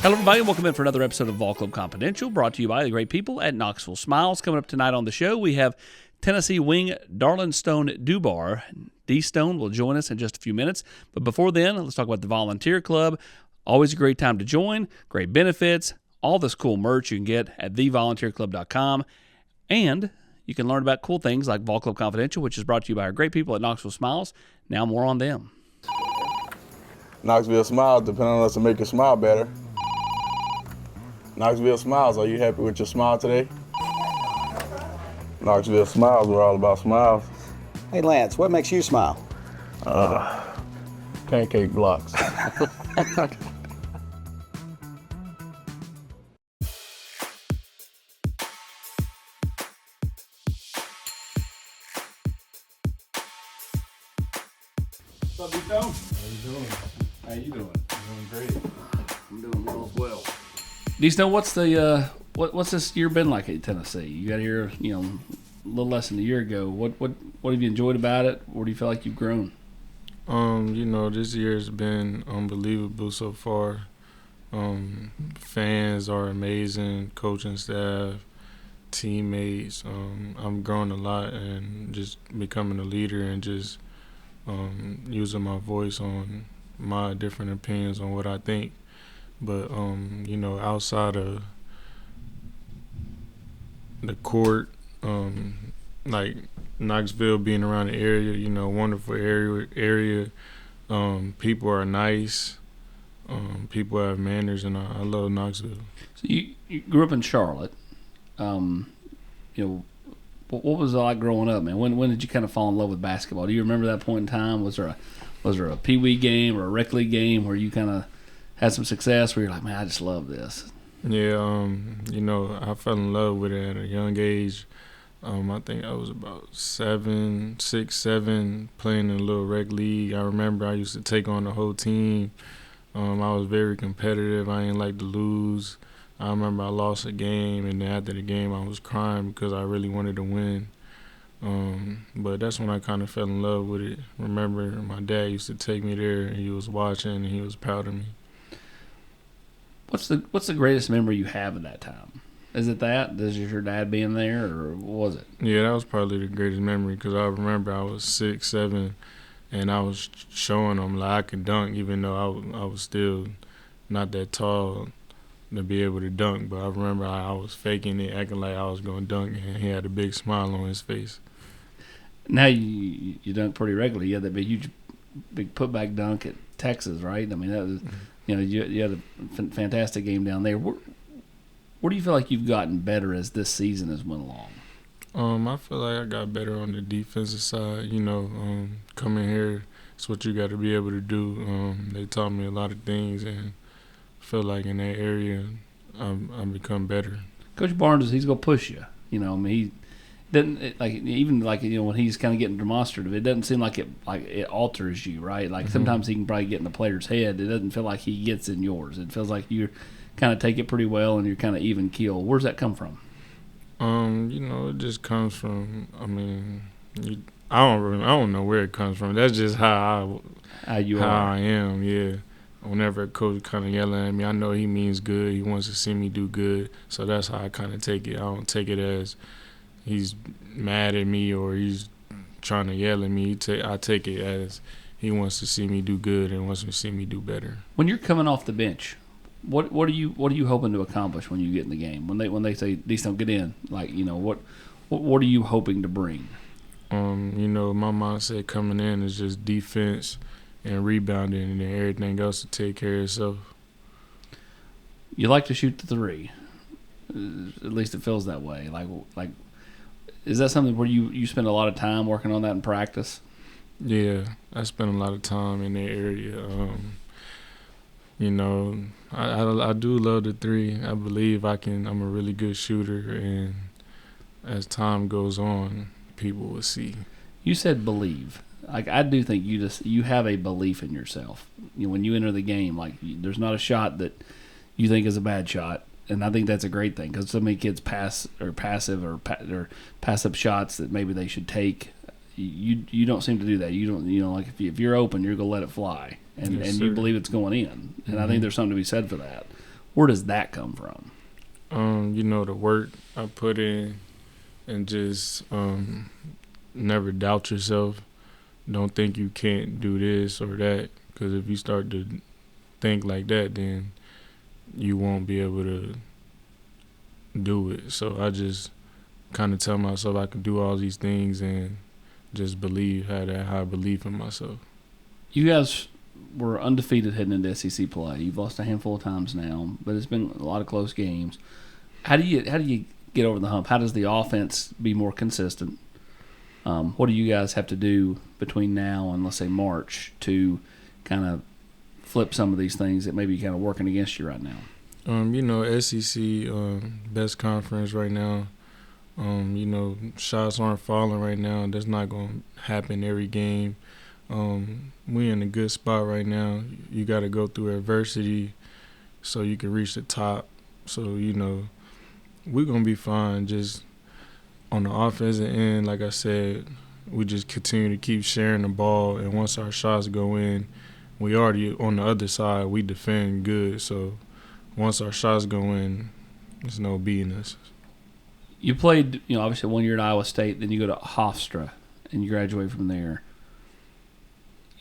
Hello, everybody. Welcome in for another episode of Vol Club Confidential, brought to you by the great people at Knoxville Smiles. Coming up tonight on the show, we have Tennessee wing Darlinstone Dubar. D-Stone will join us in just a few minutes. But before then, let's talk about the Volunteer Club. Always a great time to join, great benefits, all this cool merch you can get at thevolunteerclub.com. And you can learn about cool things like Vol Club Confidential, which is brought to you by our great people at Knoxville Smiles. Now more on them. Knoxville Smiles depend on us to make you smile better. Knoxville Smiles, are you happy with your smile today? Knoxville Smiles, we're all about smiles. Hey Lance, what makes you smile? Pancake blocks. What's up, D-Stone? How you doing? Doing great. I'm doing well as well. D-Stone, what's this year been like at Tennessee? You got here, a little less than a year ago. What have you enjoyed about it? Where do you feel like you've grown? This year's been unbelievable so far. Fans are amazing, coaching staff, teammates. I'm growing a lot and just becoming a leader and just using my voice on my different opinions on what I think. But, outside of the court, like Knoxville being around the area, wonderful area. People are nice. People have manners, and I love Knoxville. So you grew up in Charlotte. What was it like growing up, man? When did you kind of fall in love with basketball? Do you remember that point in time? Was there a Pee Wee game or a rec league game where you kind of had some success where you're like, man, I just love this? Yeah, I fell in love with it at a young age. I think I was about 6, 7, playing in a little rec league. I remember I used to take on the whole team. I was very competitive. I didn't like to lose. I remember I lost a game, and then after the game I was crying because I really wanted to win. But that's when I kind of fell in love with it. Remember, my dad used to take me there, and he was watching, and he was proud of me. What's the greatest memory you have of that time? Is it that? Is it your dad being there, or what was it? Yeah, that was probably the greatest memory because I remember I was 6, 7, and I was showing them like I could dunk, even though I was still not that tall to be able to dunk. But I remember I was faking it, acting like I was going to dunk, and he had a big smile on his face. Now you dunk pretty regularly. You had that big putback dunk at Texas, right? I mean, that was, you had a fantastic game down there. Where do you feel like you've gotten better as this season has went along? I feel like I got better on the defensive side. Coming here, it's what you got to be able to do. They taught me a lot of things, and I feel like in that area, I've become better. Coach Barnes, he's gonna push you. He doesn't when he's kind of getting demonstrative. It doesn't seem like it alters you, right? Like sometimes he can probably get in the player's head. It doesn't feel like he gets in yours. It feels like you kind of take it pretty well and you're kind of even keel. Where's that come from? It just comes from. I don't know where it comes from. That's just how I am. Yeah. Whenever a coach kind of yelling at me, I know he means good. He wants to see me do good. So that's how I kind of take it. I don't take it as he's mad at me or he's trying to yell at me. I take it as he wants to see me do good and wants to see me do better. When you're coming off the bench, what are you hoping to accomplish when you get in the game? When they say D-Stone get in, what are you hoping to bring? My mindset coming in is just defense and rebounding, and then everything else to take care of itself. You like to shoot the three. At least it feels that way. Like, is that something where you spend a lot of time working on that in practice? Yeah, I spend a lot of time in that area. I do love the three. I believe I'm a really good shooter, and as time goes on, people will see. You said believe. Like, I do think you have a belief in yourself. When you enter the game, there's not a shot that you think is a bad shot. And I think that's a great thing because so many kids pass or pass up shots that maybe they should take. You don't seem to do that. You don't, if you're open, you're gonna let it fly, and Yes, you believe it's going in. And I think there's something to be said for that. Where does that come from? The work I put in, and just never doubt yourself. Don't think you can't do this or that, because if you start to think like that, then you won't be able to do it. So I just kind of tell myself I can do all these things and just have that high belief in myself. You guys were undefeated heading into SEC play. You've lost a handful of times now, but it's been a lot of close games. How do you get over the hump? How does the offense be more consistent? What do you guys have to do between now and, let's say, March to kind of flip some of these things that may be kind of working against you right now? SEC, best conference right now. Shots aren't falling right now. That's not going to happen every game. We in a good spot right now. You got to go through adversity so you can reach the top. So, we're going to be fine. Just on the offensive end, like I said, we just continue to keep sharing the ball. And once our shots go in, we already on the other side, we defend good. So once our shots go in, there's no beating us. You played, obviously 1 year at Iowa State, then you go to Hofstra, and you graduate from there.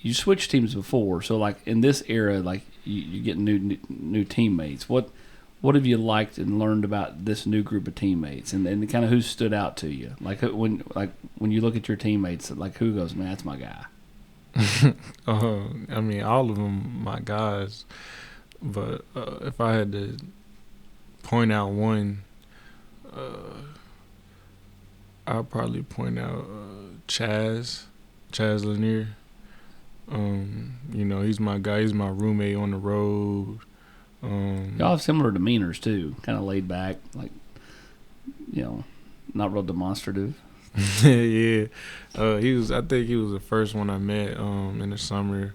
You switched teams before, so like in this era, like you get new teammates. What have you liked and learned about this new group of teammates, and kind of who stood out to you? Like when you look at your teammates, like who goes, man, that's my guy. All of them my guys, but if I had to point out one, I'll probably point out Chaz Lanier. He's my guy. He's my roommate on the road. Y'all have similar demeanors too, kind of laid back, like not real demonstrative. Yeah, I think he was the first one I met in the summer.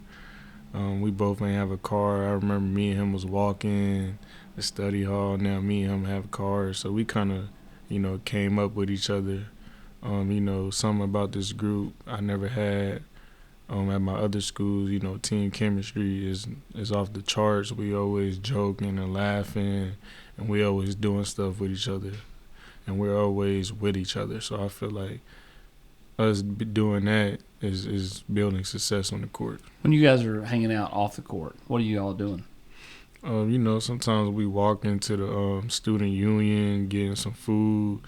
We both ain't have a car. I remember me and him was walking the study hall. Now me and him have cars, so we kind of came up with each other. Something about this group I never had. At my other schools, team chemistry is off the charts. We always joking and laughing, and we always doing stuff with each other, and we're always with each other. So I feel like us doing that is building success on the court. When you guys are hanging out off the court, what are you all doing? Sometimes we walk into the student union, getting some food.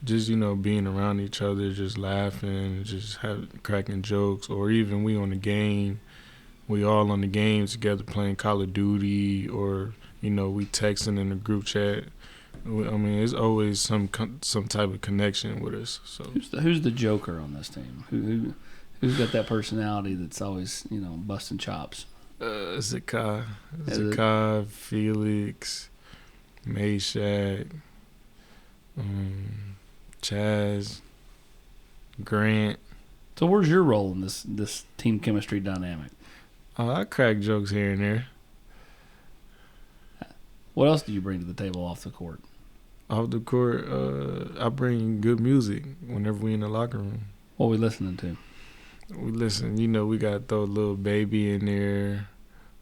Just, being around each other, just laughing, just cracking jokes, or even we on the game, we all on the game together playing Call of Duty, or, we texting in the group chat. It's always some type of connection with us. So who's the joker on this team? Who's got that personality that's always, busting chops? Zakai, Felix, Mayshak, Chaz, Grant. So where's your role in this team chemistry dynamic? I crack jokes here and there. What else do you bring to the table off the court? Off the court, I bring good music whenever we in the locker room. What are we listening to? We listen, we got to throw Lil Baby in there,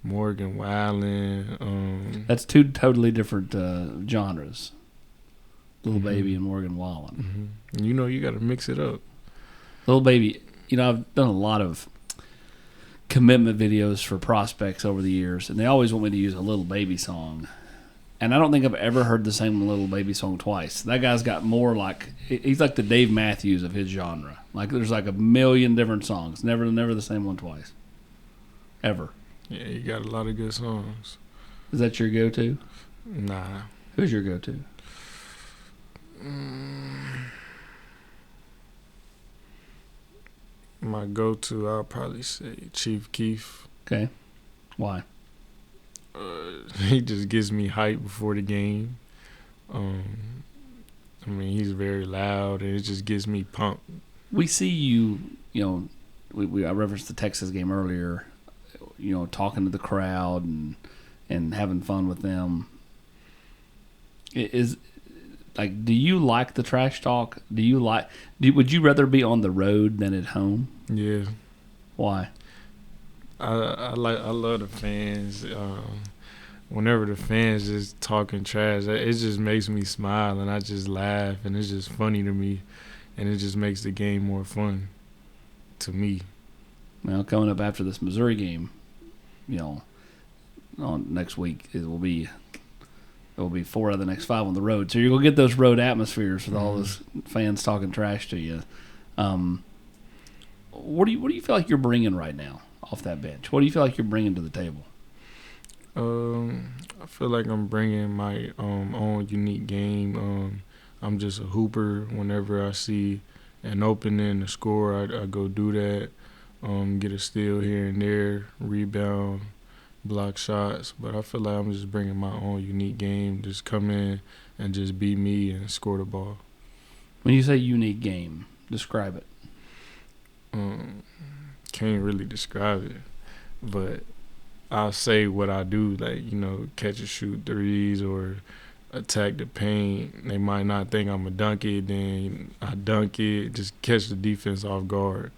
Morgan Wallen. That's two totally different genres. Lil Baby and Morgan Wallen. Mm-hmm. You got to mix it up. Lil Baby, I've done a lot of commitment videos for prospects over the years, and they always want me to use a Lil Baby song. And I don't think I've ever heard the same Lil Baby song twice. That guy's got more he's like the Dave Matthews of his genre. Like there's like a million different songs. Never the same one twice. Ever. Yeah, you got a lot of good songs. Is that your go-to? Nah. Who's your go-to? My go-to, I'll probably say Chief Keef. Okay. Why? He just gets me hyped before the game. He's very loud, and it just gets me pumped. We see you, I referenced the Texas game earlier, talking to the crowd and having fun with them. Do you like the trash talk? Would you rather be on the road than at home? Yeah. Why? I love the fans. whenever the fans just talking trash, it just makes me smile and I just laugh and it's just funny to me, and it just makes the game more fun to me. Well, coming up after this Missouri game, on next week it will be 4 out of the next 5 on the road. So you're gonna get those road atmospheres with all those fans talking trash to you. What do you feel like you're bringing right now off that bench? What do you feel like you're bringing to the table? I feel like I'm bringing my own unique game. I'm just a hooper. Whenever I see an opening to score, I go do that. Get a steal here and there, rebound, block shots. But I feel like I'm just bringing my own unique game. Just come in and just be me and score the ball. When you say unique game, describe it. Can't really describe it, but I'll say what I do, like, catch and shoot threes or attack the paint. They might not think I'm a dunk it, then I dunk it, just catch the defense off guard.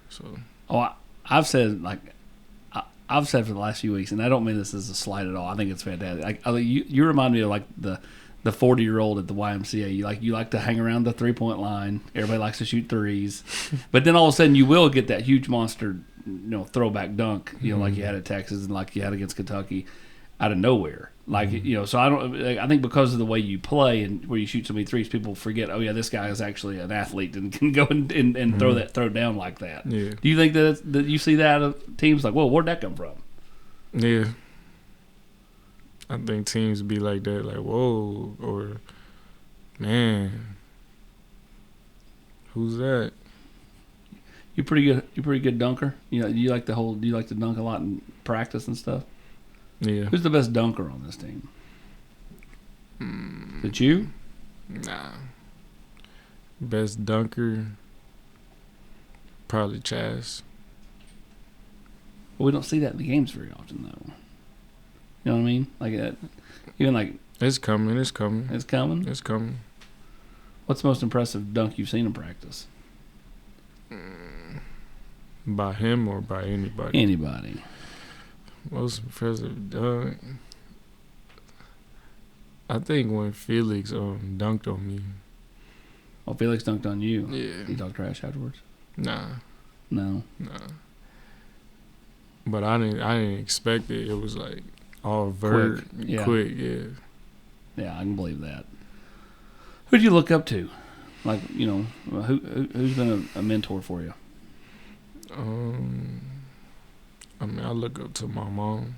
So. I've said for the last few weeks, and I don't mean this as a slight at all. I think it's fantastic. You remind me of like the 40-year-old at the YMCA. You like to hang around the 3-point line. Everybody likes to shoot threes, but then all of a sudden you will get that huge monster, throwback dunk, like you had at Texas and like you had against Kentucky, out of nowhere. So I think because of the way you play and where you shoot so many threes, people forget. Oh yeah, this guy is actually an athlete and can go and throw down like that. Yeah. Do you think that you see that of teams like, whoa, where'd that come from? Yeah. I think teams be like that, like, whoa, or, man, who's that? You pretty good dunker. Do you like to dunk a lot in practice and stuff? Yeah. Who's the best dunker on this team? Is it you? Nah. Best dunker, probably Chaz. Well, we don't see that in the games very often, though. You know what I mean? Like that, even like It's coming. it's coming. It's coming. What's the most impressive dunk you've seen in practice? By him or by anybody? Anybody. Most impressive dunk. I think when Felix dunked on me. Oh, Felix dunked on you. Yeah. He talked trash afterwards. Nah. No. But I didn't expect it. It was like all vert, quick, yeah. Yeah, I can believe that. Who do you look up to? Like, who's been a mentor for you? I look up to my mom.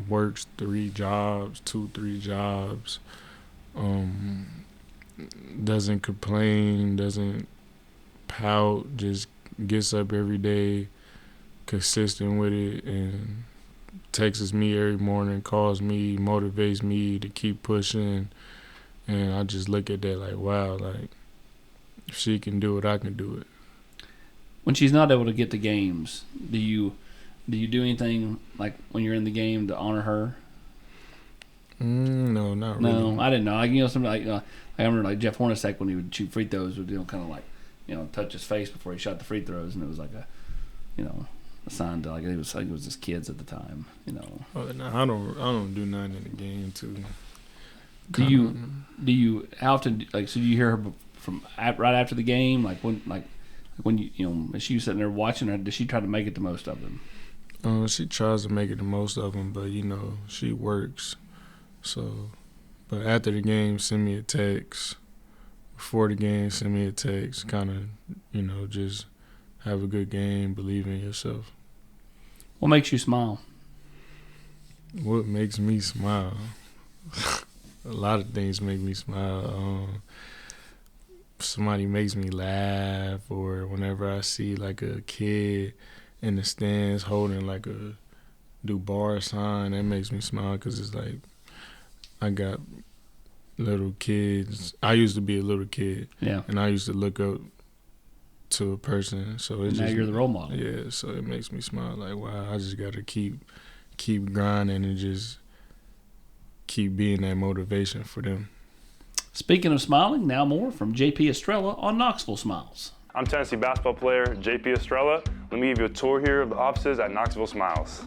Works 3 jobs, 2-3 jobs. Doesn't complain, doesn't pout, just gets up every day, consistent with it, and texts me every morning, calls me, motivates me to keep pushing. And I just look at that like, wow, like, if she can do it, I can do it. When she's not able to get to games, do you do anything like when you're in the game to honor her? No, not really. No, I didn't know. Something like I remember like Jeff Hornacek when he would shoot free throws would kind of like touch his face before he shot the free throws, and it was like a sign to like it was just kids at the time. Oh, no, I don't do nothing in the game too. Do you how often so do you hear her from right after the game, like when is she sitting there watching, or does she try to make it the most of them? She tries to make it the most of them, but she works. So, but after the game, send me a text. Before the game, send me a text. Kind of, just have a good game, believe in yourself. What makes you smile? What makes me smile? A lot of things make me smile. Somebody makes me laugh, or whenever I see like a kid in the stands holding like a Dubar sign, that makes me smile, because it's like I got little kids. I used to be a little kid, yeah, and I used to look up to a person. So it's now you're the role model. Yeah, so it makes me smile. Like, wow, I just got to keep grinding and just keep being that motivation for them. Speaking of smiling, now more from JP Estrella on Knoxville Smiles. I'm Tennessee basketball player JP Estrella. Let me give you a tour here of the offices at Knoxville Smiles.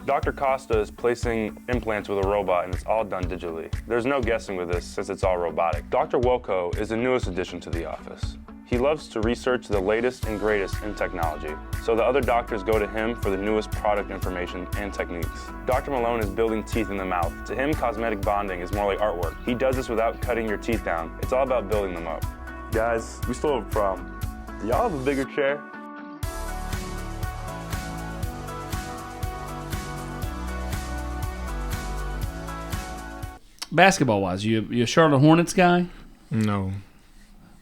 Dr. Costa is placing implants with a robot, and it's all done digitally. There's no guessing with this since it's all robotic. Dr. Wilco is the newest addition to the office. He loves to research the latest and greatest in technology, so the other doctors go to him for the newest product information and techniques. Dr. Malone is building teeth in the mouth. To him, cosmetic bonding is more like artwork. He does this without cutting your teeth down. It's all about building them up. Guys, we still have a problem. Do y'all have a bigger chair? Basketball-wise, you a Charlotte Hornets guy? No.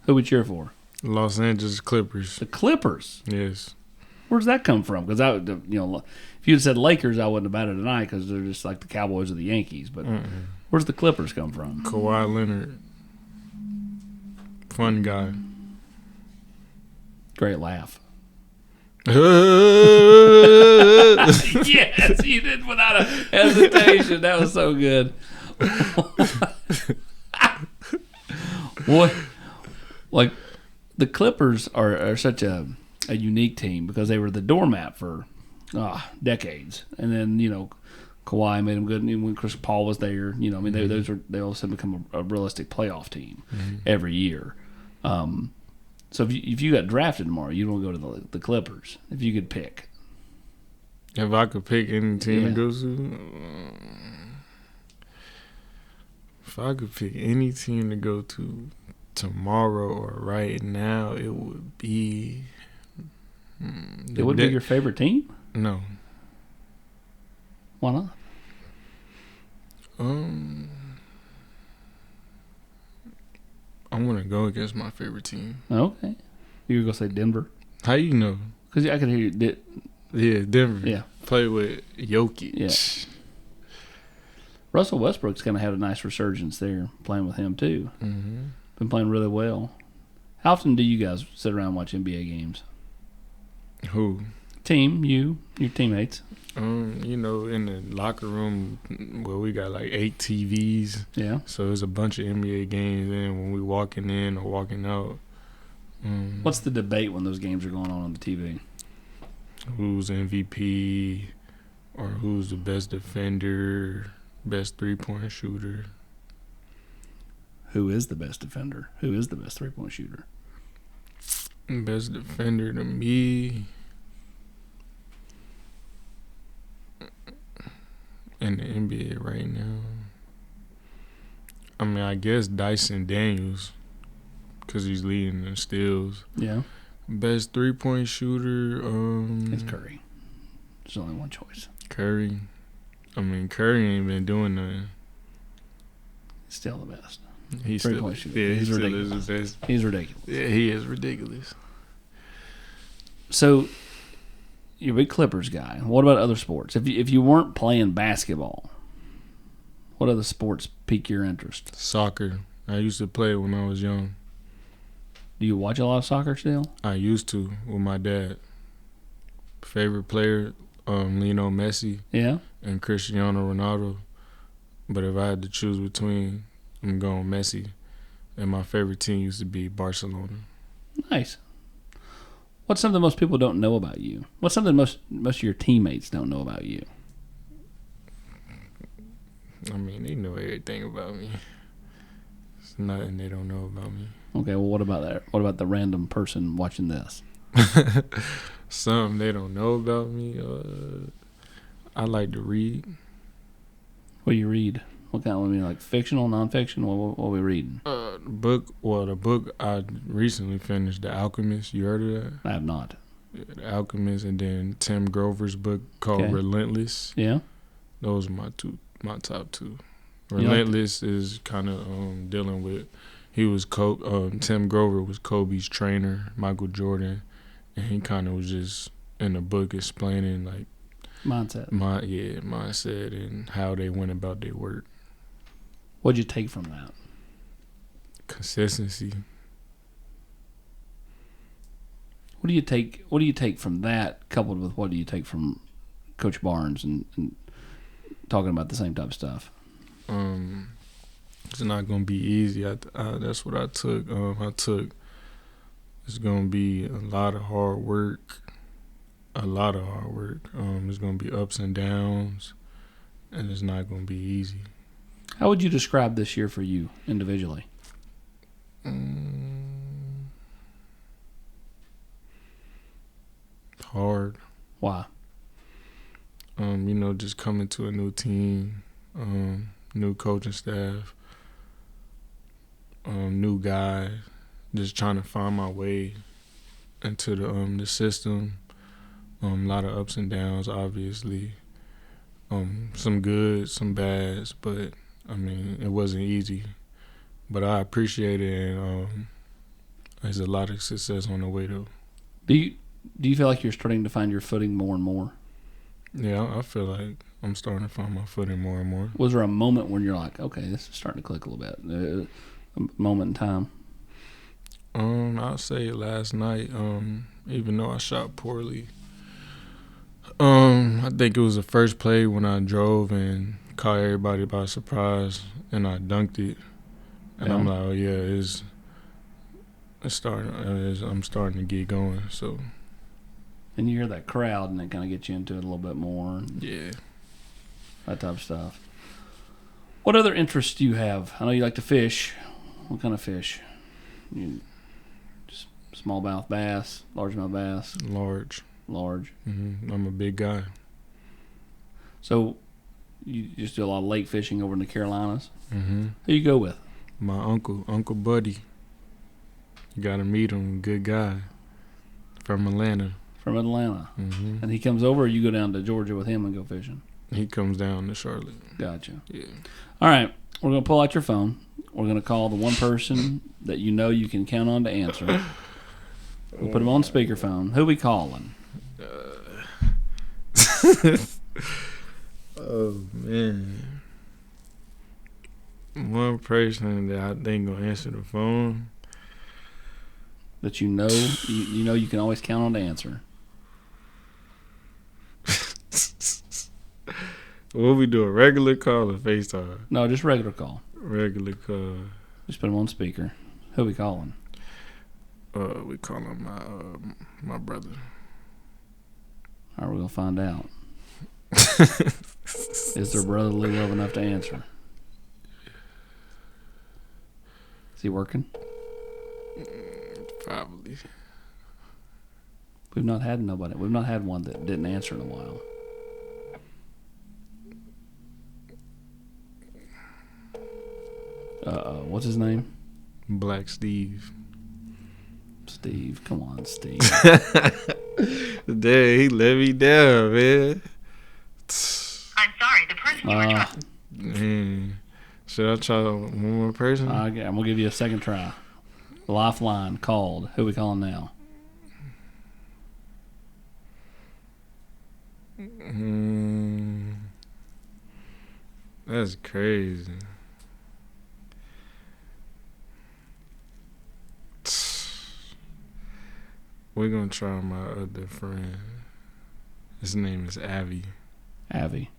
Who would you cheer for? Los Angeles Clippers. The Clippers? Yes. Where's that come from? Because if you had said Lakers, I wouldn't have batted an eye because they're just like the Cowboys or the Yankees. But where's the Clippers come from? Kawhi Leonard. Fun guy. Great laugh. Yes, Yes, you did without a hesitation. That was so good. What? Like the Clippers are such a unique team because they were the doormat for decades, and then Kawhi made them good. And when Chris Paul was there, they all of a sudden become a realistic playoff team every year. So if you got drafted tomorrow, you'd want to go to the Clippers if you could pick. If I could pick any team to go to, if I could pick any team to go to tomorrow or right now, it would be. It would be your favorite team? No. Why not? I'm gonna go against my favorite team. Okay. You were gonna say Denver? How you know? Because I could hear you. Yeah, Denver. Yeah. Play with Jokic. Yeah. Russell Westbrook's kind of had a nice resurgence there, playing with him too. Mm-hmm. Been playing really well. How often do you guys sit around and watch NBA games? Who? Team, your teammates. In the locker room, we got like 8 TVs. Yeah. So there's a bunch of NBA games in when we walking in or walking out. What's the debate when those games are going on the TV? Who's MVP or who's the best defender, best three-point shooter? Who is the best defender? Who is the best three-point shooter? Best defender to me in the NBA right now. I guess Dyson Daniels, because he's leading in steals. Yeah. Best three-point shooter, It's Curry. There's only one choice. Curry. Curry ain't been doing nothing. Still the best. He's Three-point shooter. He's ridiculous. Is the best. He's ridiculous. Yeah, he is ridiculous. So, you're a big Clippers guy. What about other sports? If you weren't playing basketball, what other sports pique your interest? Soccer. I used to play when I was young. Do you watch a lot of soccer still? I used to with my dad. Favorite player, Lionel Messi. Yeah. And Cristiano Ronaldo. But if I had to choose between, I'm going Messi. And my favorite team used to be Barcelona. Nice. What's something most people don't know about you? What's something most of your teammates don't know about you? They know everything about me. There's nothing they don't know about me. Okay, well, what about that? What about the random person watching this? Something they don't know about me. I like to read. What do you read? What kind of, like fictional, nonfiction? What are we reading? The book I recently finished, The Alchemist. You heard of that? I have not. Yeah, The Alchemist, and then Tim Grover's book called Relentless. Yeah. Those are my top two. You like Relentless is kind of dealing with. Tim Grover was Kobe's trainer, Michael Jordan, and he kind of was just in the book explaining like mindset, mindset, and how they went about their work. What'd you take from that? Consistency. What do you take from that, coupled with what do you take from Coach Barnes and talking about the same type of stuff? It's not gonna be easy. That's what I took. It's gonna be a lot of hard work, a lot of hard work. There's gonna be ups and downs, and it's not gonna be easy. How would you describe this year for you individually? Hard. Why? Just coming to a new team, new coaching staff, new guys, just trying to find my way into the system. A lot of ups and downs, obviously. Some good, some bads, but it wasn't easy. But I appreciate it, and there's a lot of success on the way though. Do you feel like you're starting to find your footing more and more? Yeah, I feel like I'm starting to find my footing more and more. Was there a moment when you're like, okay, this is starting to click a little bit? A moment in time? I'll say last night, even though I shot poorly, I think it was the first play when I drove and caught everybody by surprise, and I dunked it. And Yeah. I'm like, oh yeah, it's starting. I'm starting to get going. So And you hear that crowd, and it kind of gets you into it a little bit more. And yeah. that type of stuff. What other interests do you have? I know you like to fish. What kind of fish? Just smallmouth bass, largemouth bass, Large. large. I'm a big guy. So you just do a lot of lake fishing over in the Carolinas. Mm-hmm. Who you go with? My Uncle Buddy. You gotta meet him. Good guy. From Atlanta. From Atlanta. Mm-hmm. And he comes over, or you go down to Georgia with him and go fishing? He comes down to Charlotte. Gotcha. Yeah. All right. We're going to pull out your phone. We're going to call the one person that you know you can count on to answer. We'll put him on speakerphone. Who we calling? Oh, man. One person that I think gonna answer the phone. That you know you can always count on to answer. What we do, a regular call or FaceTime? No, just regular call. Regular call. Just put him on speaker. Who we calling? We call him my brother. All right, we're going to find out. Is their brotherly love enough to answer? Is he working? Probably. We've not had one that didn't answer in a while. What's his name? Black Steve. Steve. Come on, Steve. Damn, he let me down, man. I'm sorry, the person you are trying. Man. Should I try one more person? I'm going to give you a second try. Lifeline called. Who we calling now? That's crazy. We're going to try my other friend. His name is Avi. Avi.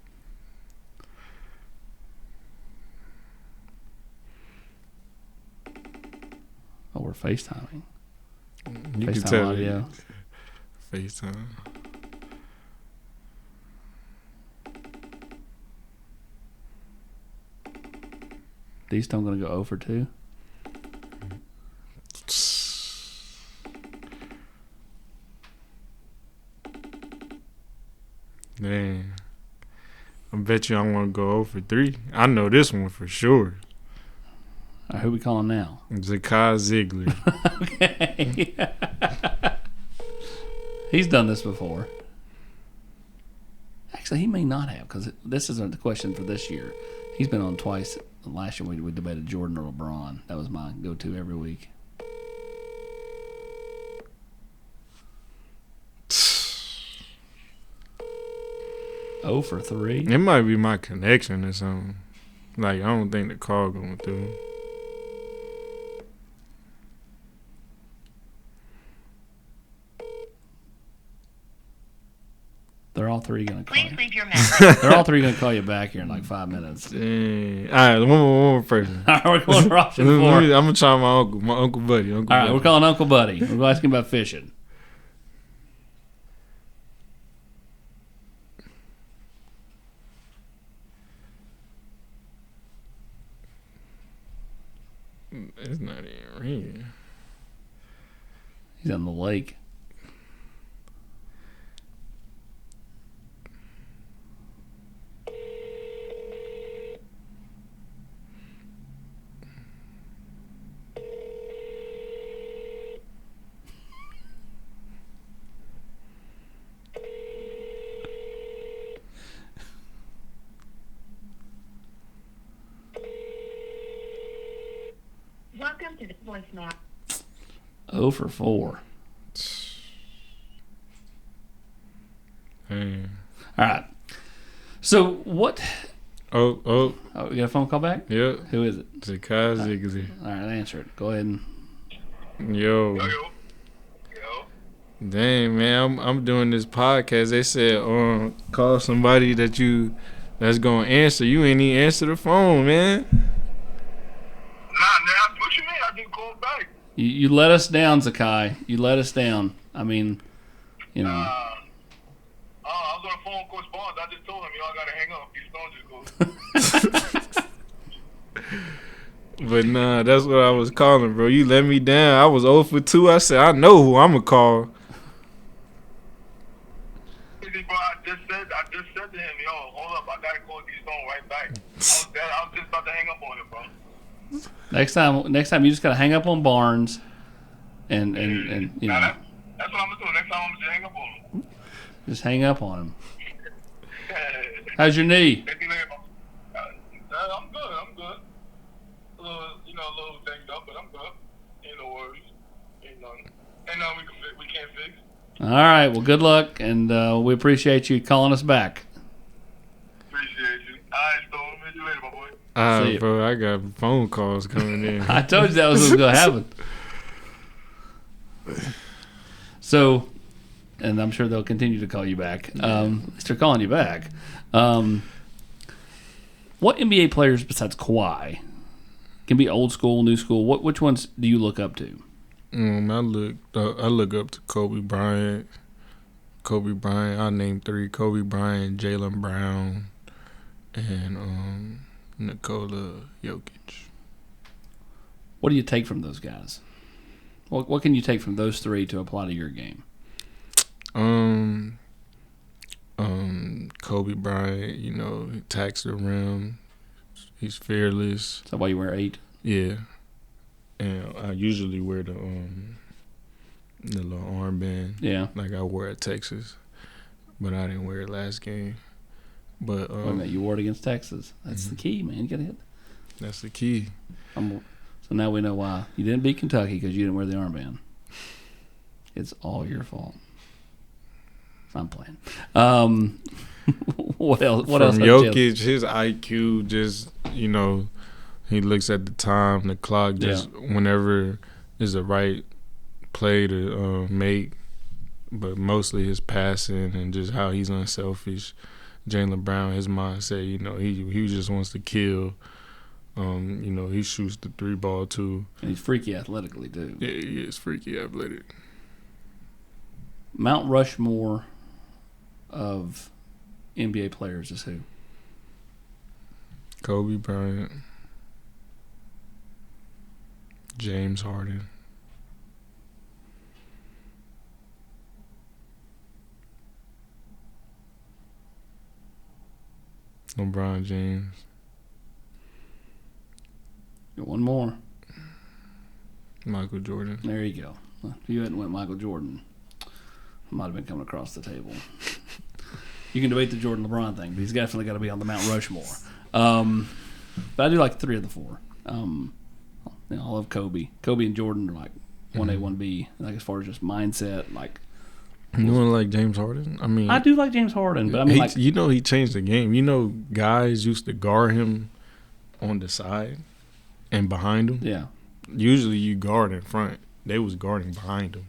Oh, we're FaceTiming. You FaceTime can tell audio. FaceTime. These don't going to go 0 for 2. Man, I bet you I want to go 0 for 3. I know this one for sure. All right, who we calling now? Zakai Ziegler. Okay. He's done this before. Actually, he may not have, because this isn't the question for this year. He's been on twice. Last year we debated Jordan or LeBron. That was my go-to every week. Oh for 3. It might be my connection or something. Like, I don't think the call going through. They're all three going to call Please you. leave your message. They're all three going to call you back here in like 5 minutes. Dang. All right, one more person. All right, we're going to option 4. I'm gonna try my Uncle Buddy. All right, we're calling Uncle Buddy. We're asking about fishing. It's not even ringing. He's on the lake. Welcome to the voicemail. 0 for 4. Hey. All right. So what? Oh, Oh, we got a phone call back? yeah. Who is it? Zakai Ziggy. All right, answer it. Go ahead and. Yo. Dang, man, I'm doing this podcast. They said, call somebody that's gonna answer. You ain't even answer the phone, man. Nah, what you mean? I didn't call back. You let us down, Zakai. You let us down. I mean, you know. I was on a phone correspondence. I just told him, y'all gotta hang up. These phones just go. But nah, that's what I was calling, bro. You let me down. I was 0 for 2. I said, I know who I'm gonna call. Bro, I just said to him, yo, hold up, I gotta call these phones right back. I was just about to hang up on him, bro. Next time you just gotta hang up on Barnes, and you know. Nah, that's what I'm gonna do. Next time I'm just hang up on him. Just hang up on him. How's your knee? I'm good. A little banged up, but I'm good. Ain't no worries. Ain't nothing we can't fix. All right. Well, good luck, and we appreciate you calling us back. Appreciate you. All right, Stone. See you later, my boy. See ya. Bro, I got phone calls coming in. I told you that was what was going to happen. So, and I'm sure they'll continue to call you back. At least they're calling you back. What NBA players besides Kawhi can be old school, new school? Which ones do you look up to? I look up to Kobe Bryant. I named 3: Kobe Bryant, Jaylen Brown, and Nikola Jokic. What do you take from those guys? What can you take from those 3 to apply to your game? Kobe Bryant, he attacks the rim. He's fearless. Is that why you wear 8? Yeah. And I usually wear the little armband. Yeah. Like I wore at Texas, but I didn't wear it last game. But Wait a minute, you wore it against Texas. That's the key, man. You got to hit. That's the key. So now we know why you didn't beat Kentucky, because you didn't wear the armband. It's all your fault. I'm playing. What else? What else? From Jokic, his IQ just he looks at the time, the clock, just whenever is the right play to make. But mostly his passing and just how he's unselfish. Jaylen Brown, his mindset, he just wants to kill. He shoots the 3 ball too. And he's freaky athletically too. Yeah, he is freaky athletic. Mount Rushmore of NBA players is who? Kobe Bryant, James Harden, LeBron James. Got one more. Michael Jordan. There you go. If you hadn't went Michael Jordan, I might have been coming across the table. You can debate the Jordan LeBron thing, but he's definitely got to be on the Mount Rushmore. But I do like 3 of the 4. I love Kobe. Kobe and Jordan are like 1A, 1B. Like as far as just mindset, like. You don't like James Harden? I mean, I do like James Harden, but I mean, he changed the game. Guys used to guard him on the side and behind him. Yeah. Usually you guard in front. They was guarding behind him.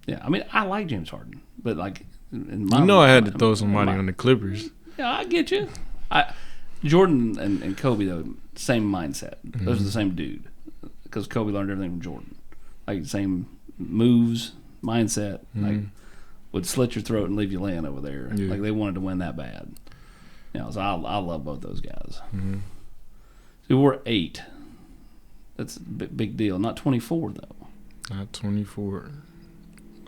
Yeah, I mean, I like James Harden, but like, I had to throw somebody on the Clippers. Yeah, I get you. Jordan and Kobe though, same mindset. Those are the same dude, because Kobe learned everything from Jordan, like same moves, mindset. Like would slit your throat and leave you laying over there. Yeah. Like they wanted to win that bad. So I love both those guys. So we were 8. That's a big deal. Not 24 though. Not 24.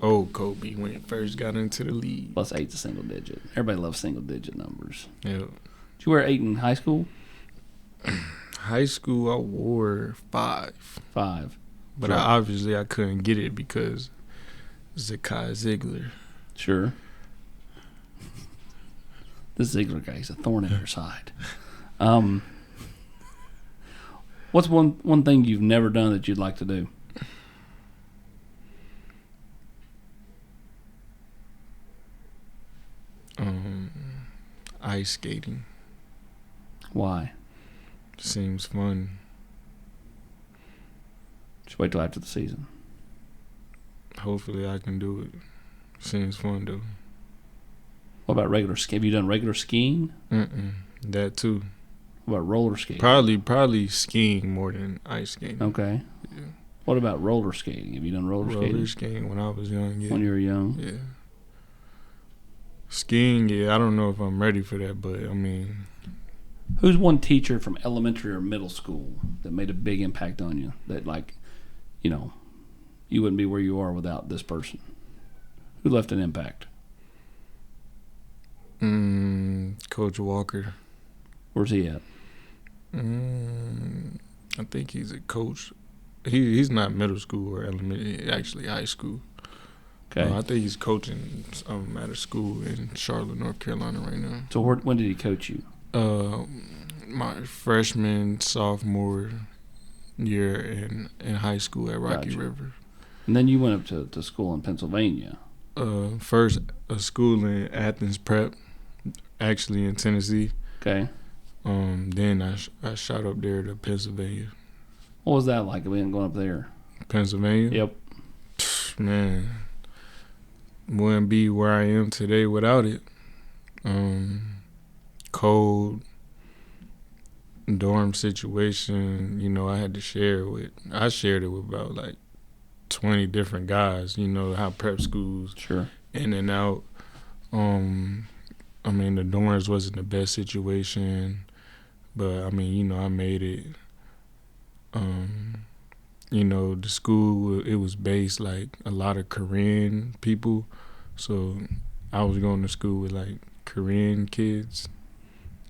Old Kobe when he first got into the league. Plus 8's a single digit. Everybody loves single digit numbers. Yeah. Did you wear 8 in high school? High school, I wore 5. 5. But Sure. obviously I couldn't get it because Zakai Ziegler. Sure. This Ziegler guy, he's a thorn in your side. What's one thing you've never done that you'd like to do? Ice skating. Why? Seems fun. Just wait till after the season. Hopefully I can do it. Seems fun though. What about regular ski? Have you done regular skiing? That too. What about roller skating? Probably skiing more than ice skating. Okay. Yeah. What about roller skating? Have you done roller Roller skating? skating when I was young, yeah. When you were young? Yeah. Skiing, yeah, I don't know if I'm ready for that, but I mean. Who's one teacher from elementary or middle school that made a big impact on you? That, like, you know, you wouldn't be where you are without this person. Who left an impact? Coach Walker. Where's he at? I think he's a coach. He's not middle school or elementary, actually high school. Okay. I think he's coaching at a school in Charlotte, North Carolina right now. So when did he coach you? My freshman, sophomore year in high school at Rocky Gotcha. River. And then you went up to school in Pennsylvania. First a school in Athens Prep, actually in Tennessee. Okay. Then I shot up there to Pennsylvania. What was that like going up there? Pennsylvania? Yep. Man, wouldn't be where I am today without it. Cold, dorm situation, I had to share with. I shared it with about like 20 different guys, how prep schools Sure. in and out. I mean, the dorms wasn't the best situation, but I mean, I made it. The school, it was based like a lot of Korean people, so I was going to school with like Korean kids,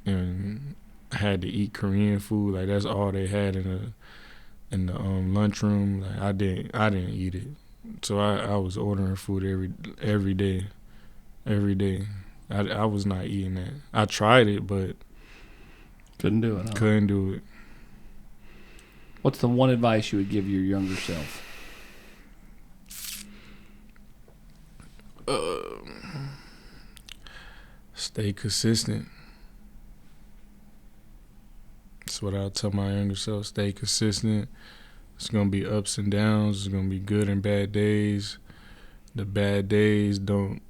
and I had to eat Korean food. Like that's all they had in the lunchroom. Like I didn't eat it, so I was ordering food every day. I was not eating that. I tried it, but Couldn't do it. Huh? couldn't do it. What's the one advice you would give your younger self? Stay consistent. That's what I'll tell my younger self. Stay consistent. It's gonna be ups and downs. It's gonna be good and bad days. The bad days, don't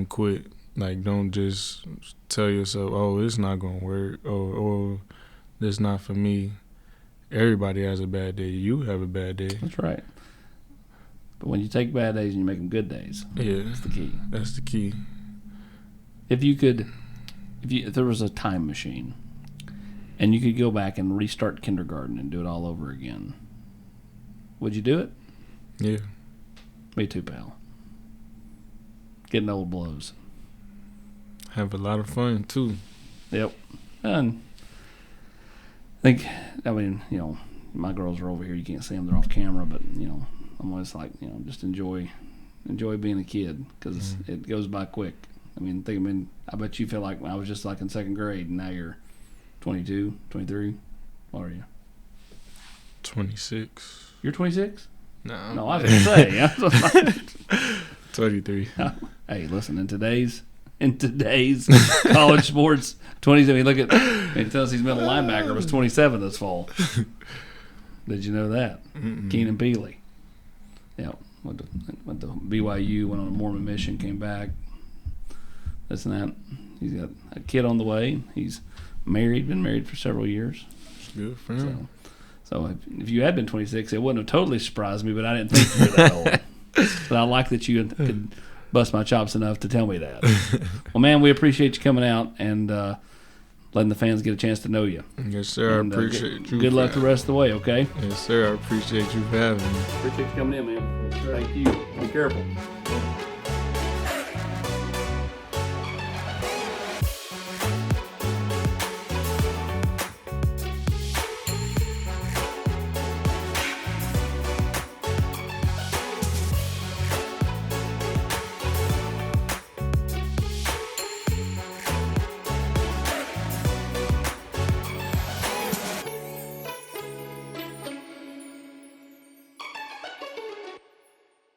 quit. Like, don't just tell yourself, "Oh, it's not gonna work," or "This not for me." Everybody has a bad day. You have a bad day. That's right. But when you take bad days and you make them good days, Yeah, that's the key. that's the key. If there was a time machine and you could go back and restart kindergarten and do it all over again, would you do it? Yeah, Me too, pal. Getting old blows. have a lot of fun too. Yep. And I mean, my girls are over here. You can't see them; they're off camera. But I'm always like, just enjoy being a kid because it goes by quick. I bet you feel like I was just like in second grade, and now you're 22, 23. What are you? 26. You're 26? No, No, I was gonna say. 23. Hey, listen, in today's college sports, 27. Look at Tennessee's middle linebacker was 27 this fall. Did you know that? Keenan Peely. Yeah, went to BYU, went on a Mormon mission, came back. This and that. He's got a kid on the way. He's married, been married for several years. Good for him. So if you had been 26, it wouldn't have totally surprised me, but I didn't think you were that old. But I like that you could bust my chops enough to tell me that. Well, man, we appreciate you coming out, and letting the fans get a chance to know you. Yes, sir. And, I appreciate you. Good luck for the rest of the way, okay? Yes, sir. I appreciate you for having me. Appreciate you coming in, man. Thank you. Be careful.